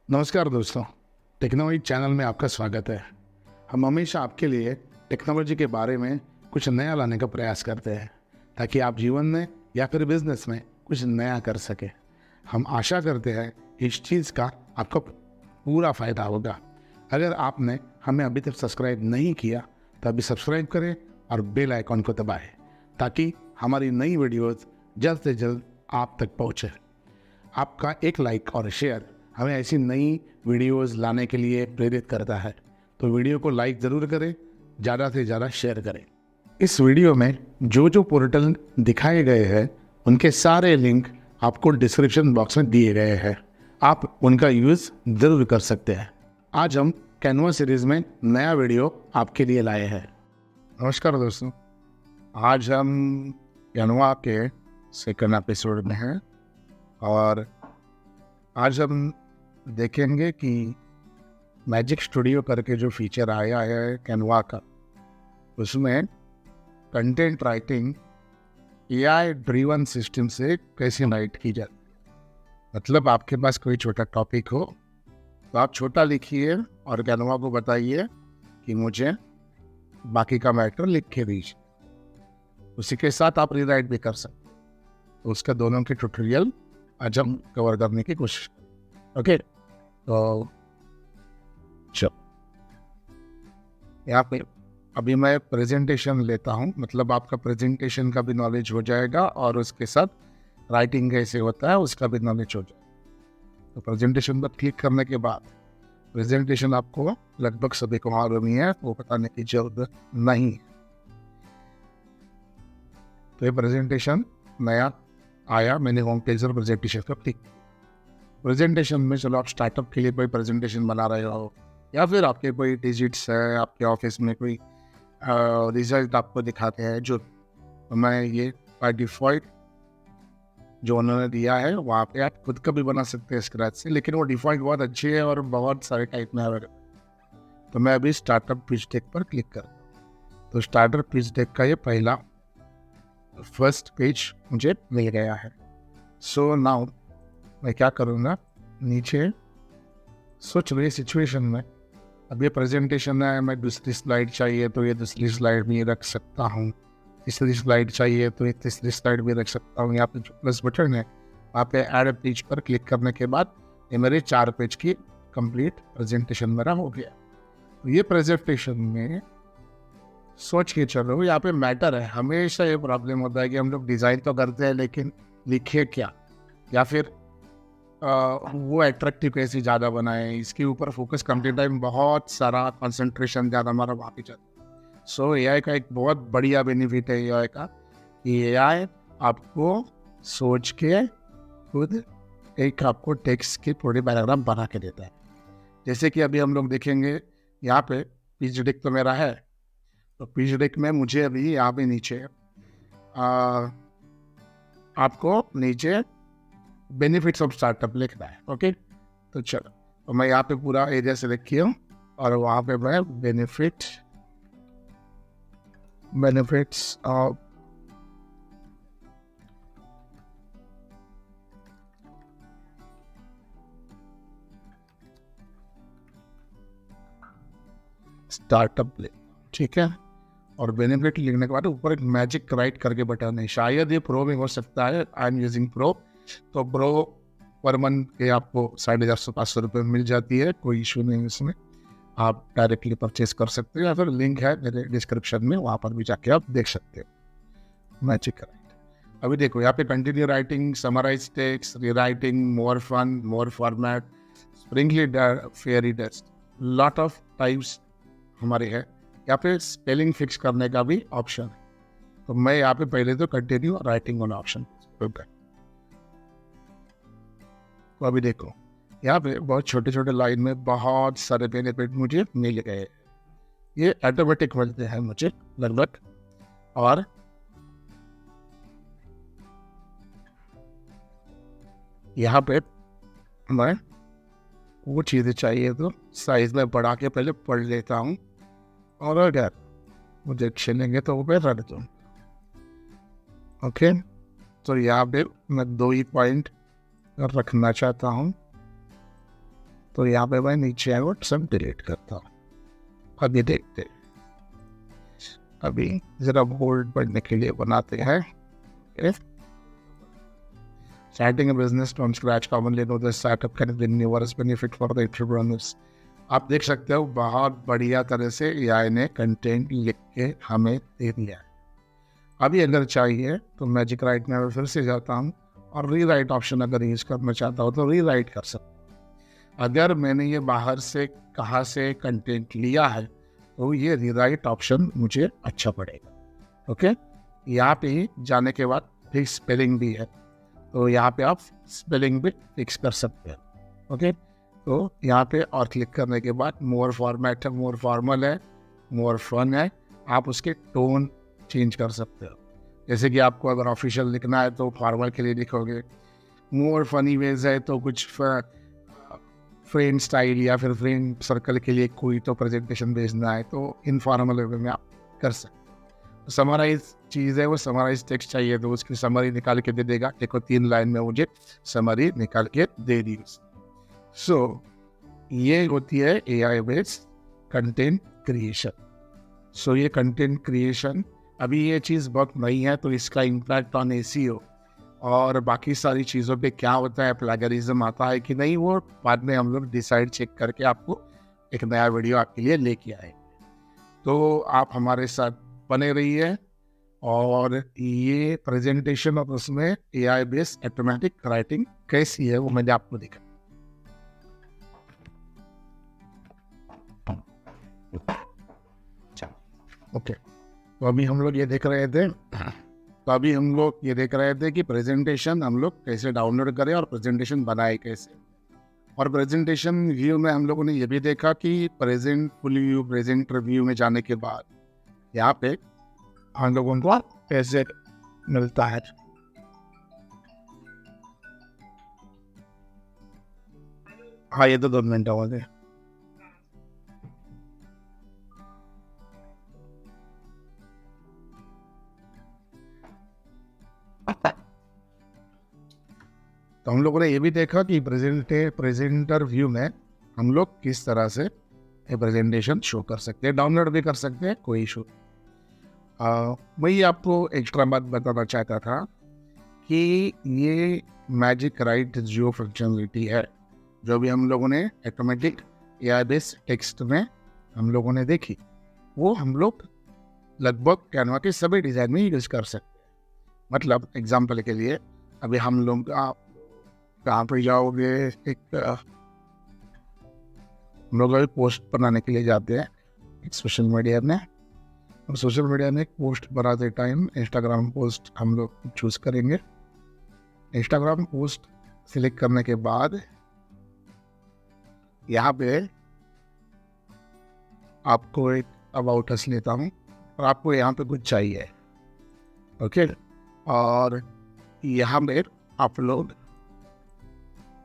नमस्कार दोस्तों, technology channel में आपका स्वागत है। हम हमेशा आपके लिए टेक्नोलॉजी के बारे में कुछ नया लाने का प्रयास करते हैं ताकि आप जीवन में या फिर बिजनेस में कुछ नया कर सके। हम आशा करते हैं इस चीज़ का आपको पूरा फ़ायदा होगा। अगर आपने हमें अभी तक सब्सक्राइब नहीं किया तो अभी सब्सक्राइब करें और बेल आइकॉन को दबाएं ताकि हमारी नई वीडियोज़ जल्द से जल्द आप तक पहुँचे। आपका एक लाइक और शेयर हमें ऐसी नई वीडियोस लाने के लिए प्रेरित करता है, तो वीडियो को लाइक ज़रूर करें, ज़्यादा से ज़्यादा शेयर करें। इस वीडियो में जो जो पोर्टल दिखाए गए हैं उनके सारे लिंक आपको डिस्क्रिप्शन बॉक्स में दिए गए हैं, आप उनका यूज़ ज़रूर कर सकते हैं। आज हम कैनवा सीरीज़ में नया वीडियो आपके लिए लाए हैं। नमस्कार दोस्तों, आज हम कैनवा के सेकंड एपिसोड में हैं और आज हम देखेंगे कि मैजिक स्टूडियो करके जो फीचर आया है कैनवा का, उसमें content writing AI driven system से कैसे राइट की जाए। मतलब आपके पास कोई छोटा टॉपिक हो तो आप छोटा लिखिए और कैनवा को बताइए कि मुझे बाकी का मैटर लिख के दीजिए, उसी के साथ आप रीराइट भी कर सकते। तो उसका दोनों के ट्यूटोरियल आज हम कवर करने की कोशिश। ओके, तो चलो यहाँ पे अभी मैं प्रेजेंटेशन लेता हूँ, मतलब आपका प्रेजेंटेशन का भी नॉलेज हो जाएगा और उसके साथ राइटिंग कैसे होता है उसका भी नॉलेज हो जाएगा। तो प्रेजेंटेशन पर क्लिक करने के बाद प्रेजेंटेशन आपको लगभग सभी को मालूम ही है, वो बताने की जरूरत नहीं। तो ये प्रेजेंटेशन नया आया, मैंने होम पेज पर प्रेजेंटेशन पर क्लिक। प्रेजेंटेशन में चलो आप स्टार्टअप के लिए कोई प्रेजेंटेशन बना रहे हो या फिर आपके कोई डिजिट्स है, आपके ऑफिस में कोई रिजल्ट आपको दिखाते हैं, जो मैं ये बाय डिफ़ॉल्ट जो उन्होंने दिया है वहाँ पे आप खुद का भी बना सकते हैं स्क्रैच से, लेकिन वो डिफ़ॉल्ट बहुत अच्छी है और बहुत सारे टाइप में है। तो मैं अभी स्टार्टअप पिच डेक पर क्लिक कर, तो स्टार्टअप पिच डेक का ये पहला फर्स्ट पेज मुझे मिल गया है। सो नाउ मैं क्या करूँगा, नीचे सोच रही सिचुएशन में अब ये प्रेजेंटेशन है, मैं दूसरी स्लाइड चाहिए तो ये दूसरी स्लाइड भी रख सकता हूँ, तीसरी स्लाइड चाहिए तो ये तीसरी स्लाइड भी रख सकता हूँ। यहाँ पे जो प्लस बटन है वहाँ पे ऐड पेज पर क्लिक करने के बाद ये मेरे 4 पेज की कंप्लीट प्रेजेंटेशन मेरा हो गया। तो ये प्रेजेंटेशन में सोच के चलो, यहाँ पे मैटर है, हमेशा ये प्रॉब्लम होता है कि हम लोग डिज़ाइन तो करते हैं लेकिन लिखे क्या, या फिर वो एट्रैक्टिव कैसे ज़्यादा बनाए, इसके ऊपर फोकस करते टाइम बहुत सारा कंसंट्रेशन ज़्यादा हमारा वहाँ पे जाता है। सो एआई का एक बहुत बढ़िया बेनिफिट है एआई का कि एआई आपको सोच के खुद एक आपको टेक्स्ट की पूरी पैराग्राफ बना के देता है। जैसे कि अभी हम लोग देखेंगे यहाँ पे पिच डेक तो मेरा है, तो पिच डेक में मुझे अभी यहाँ पे नीचे आपको नीचे बेनिफिट्स ऑफ स्टार्टअप लिखना है। ओके, तो चलो, तो मैं यहाँ पे पूरा एरिया सेलेक्ट किया हूँ और वहाँ पे मैं बेनिफिट्स ऑफ स्टार्टअप ले, ठीक है। और बेनिफिट लिखने के बाद ऊपर एक मैजिक राइट करके बटन है, शायद ये प्रो में हो सकता है, आई एम यूजिंग प्रो। तो प्रो पर मंथ के आपको 450-500 रुपये मिल जाती है, कोई इशू नहीं है इसमें, आप डायरेक्टली परचेज कर सकते हो या फिर लिंक है मेरे डिस्क्रिप्शन में, वहाँ पर भी जाके आप देख सकते हो। मैजिक राइट अभी देखो यहाँ पे continue writing, summarize text, rewriting, more fun, more format, sprinkly fairy dust, lot of types हमारे है। यहाँ पे स्पेलिंग फिक्स करने का भी ऑप्शन है, तो मैं यहाँ पे पहले तो कंटिन्यू राइटिंग वाला ऑप्शन। तो अभी देखो यहाँ पे बहुत छोटे छोटे लाइन में बहुत सारे बेनिफिट मुझे मिल गए, ये ऑटोमेटिक मिलते हैं मुझे लगभग। और यहाँ पे मैं वो चीज़ें चाहिए तो साइज में बढ़ा के पहले पढ़ लेता हूँ, और अगर मुझे अच्छे लेंगे तो वो मैं रख दूँ। ओके, तो यहाँ पे मैं 2 ही पॉइंट रखना चाहता हूँ, तो यहाँ पे मैं नीचे आया और सब डिलीट करता हूँ। अभी देखते हैं, अभी जरा बोल्ड पढ़ने के लिए बनाते हैं। Starting a business from scratch commonly known as startup can be numerous benefit for the entrepreneurs। आप देख सकते हो बहुत बढ़िया तरह से AI ने कंटेंट लिख के हमें दे दिया है। अभी अगर चाहिए तो मैजिक राइट में मैं फिर से जाता हूँ और री राइट ऑप्शन अगर यूज करना चाहता हूँ तो री राइट कर सकता हूँ। अगर मैंने ये बाहर से कहाँ से कंटेंट लिया है तो ये री राइट ऑप्शन मुझे अच्छा पड़ेगा। ओके, यहाँ पे ही जाने के बाद फिक्स स्पेलिंग भी है, तो यहाँ पे आप स्पेलिंग भी फिक्स कर सकते हैं। ओके, तो यहाँ पे और क्लिक करने के बाद मोर फॉर्मेट है, मोर फॉर्मल है, मोर फन है। आप उसके टोन चेंज कर सकते हो। जैसे कि आपको अगर ऑफिशियल लिखना है तो फॉर्मल के लिए लिखोगे, मोर फनी वेज है तो कुछ फ्रेंड स्टाइल या फिर फ्रेंड सर्कल के लिए कोई तो प्रेजेंटेशन भेजना है तो इनफॉर्मल वे में आप कर सकते हो। समराइज चीज़ है, वो समराइज टेक्स्ट चाहिए तो उसकी समरी निकाल के दे देगा। देखो 3 लाइन में मुझे समरी निकाल के दे दी। सो ये होती है AI बेस्ड कंटेंट क्रिएशन। सो ये कंटेंट क्रिएशन अभी ये चीज़ बहुत नई है, तो इसका इम्पैक्ट ऑन SEO और बाकी सारी चीज़ों पे क्या होता है, प्लैगरिज्म आता है कि नहीं, वो बाद में हम लोग डिसाइड चेक करके आपको एक नया वीडियो आपके लिए लेके आए। तो आप हमारे साथ बने रहिए। और ये प्रेजेंटेशन और उसमें AI बेस्ड ऑटोमेटिक राइटिंग कैसी है वो मैंने आपको दिखा। ओके, तो अभी हम लोग ये देख रहे थे कि प्रेजेंटेशन हम लोग कैसे डाउनलोड करें और प्रेजेंटेशन बनाए कैसे। और प्रेजेंटेशन व्यू में हम लोगों ने ये भी देखा कि प्रेजेंटर व्यू में जाने के बाद यहाँ पे हम लोगों को कैसे मिलता है। हाँ, ये तो 2 मिनट हो गए। तो हम लोगों ने ये भी देखा कि प्रेजेंटर व्यू में हम लोग किस तरह से प्रेजेंटेशन शो कर सकते हैं, डाउनलोड भी कर सकते हैं, कोई इशू। वही आपको एक्स्ट्रा बात बताना चाहता था कि ये मैजिक राइट जो फंक्शनलिटी है, जो भी हम लोगों ने ऑटोमेटिक AI बेस्ड टेक्स्ट में हम लोगों ने देखी, वो हम लोग लगभग कैनवा के सभी डिज़ाइन में यूज कर सकते हैं। मतलब एग्जाम्पल के लिए अभी हम लोग आप कहाँ पर जाओगे, हम लोग अभी पोस्ट बनाने के लिए जाते हैं एक सोशल मीडिया में, और सोशल मीडिया में एक पोस्ट बनाते टाइम इंस्टाग्राम पोस्ट हम लोग चूज करेंगे। इंस्टाग्राम पोस्ट सिलेक्ट करने के बाद यहाँ पे आपको एक अबाउट अस लेता हूँ और आपको यहाँ पे कुछ चाहिए। ओके, और यहाँ पे आप लोग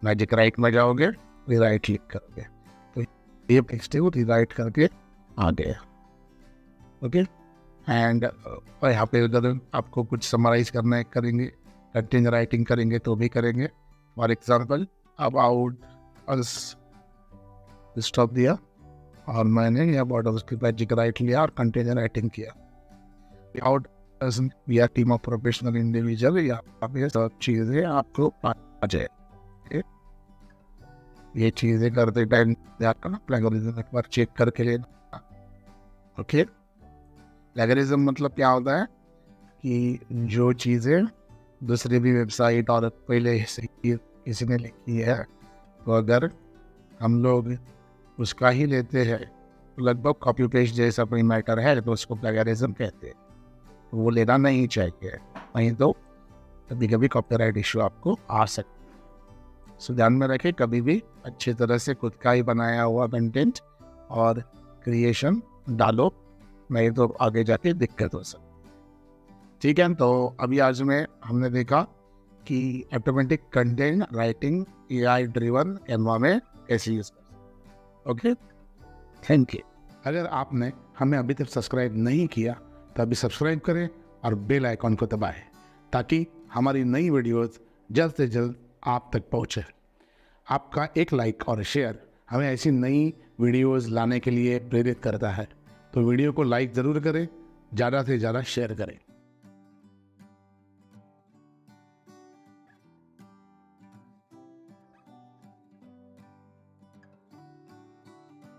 मैजिक राइट में जाओगे, रीराइट क्लिक करोगे तो ये टेक्स्ट है वो रीराइट करके आ गया। ओके, एंड यहाँ पे उधर आपको कुछ समराइज करना है, करेंगे, कंटेंट राइटिंग करेंगे तो भी करेंगे। For example about us stop दिया और मैंने ये अबाउट अस की मैजिक राइट लिया और कंटेंट राइटिंग किया। About us we are team of professional individual, यहाँ पे सब चीज़ें आपको आ जाए। ये चीज़ें करते टाइम ना प्लैगरिज्म एक बार चेक करके लेना। ओके, प्लैगरिज्म मतलब क्या होता है कि जो चीज़ें दूसरी भी वेबसाइट और पहले से किसी ने लिखी है तो अगर हम लोग उसका ही लेते हैं तो लगभग कॉपी पेस्ट जैसा कोई मैटर है तो उसको प्लैगरिज्म कहते हैं, तो वो लेना नहीं चाहिए, नहीं तो कभी कभी कॉपीराइट इशू आपको आ सकता है। सो ध्यान में रखें, कभी भी अच्छी तरह से खुद का ही बनाया हुआ कंटेंट और क्रिएशन डालो, नहीं तो आगे जाके दिक्कत हो सकती। ठीक है, तो अभी आज में हमने देखा कि automatic content writing AI driven Canva में कैसे यूज कर सकते। Okay, thank you. अगर आपने हमें अभी तक सब्सक्राइब नहीं किया तो अभी सब्सक्राइब करें और बेल आइकॉन को दबाएं ताकि हमारी नई वीडियोस जल्द से जल्द आप तक पहुंचे। आपका एक लाइक और शेयर हमें ऐसी नई वीडियोस लाने के लिए प्रेरित करता है। तो वीडियो को लाइक ज़रूर करें, ज़्यादा से ज़्यादा शेयर करें।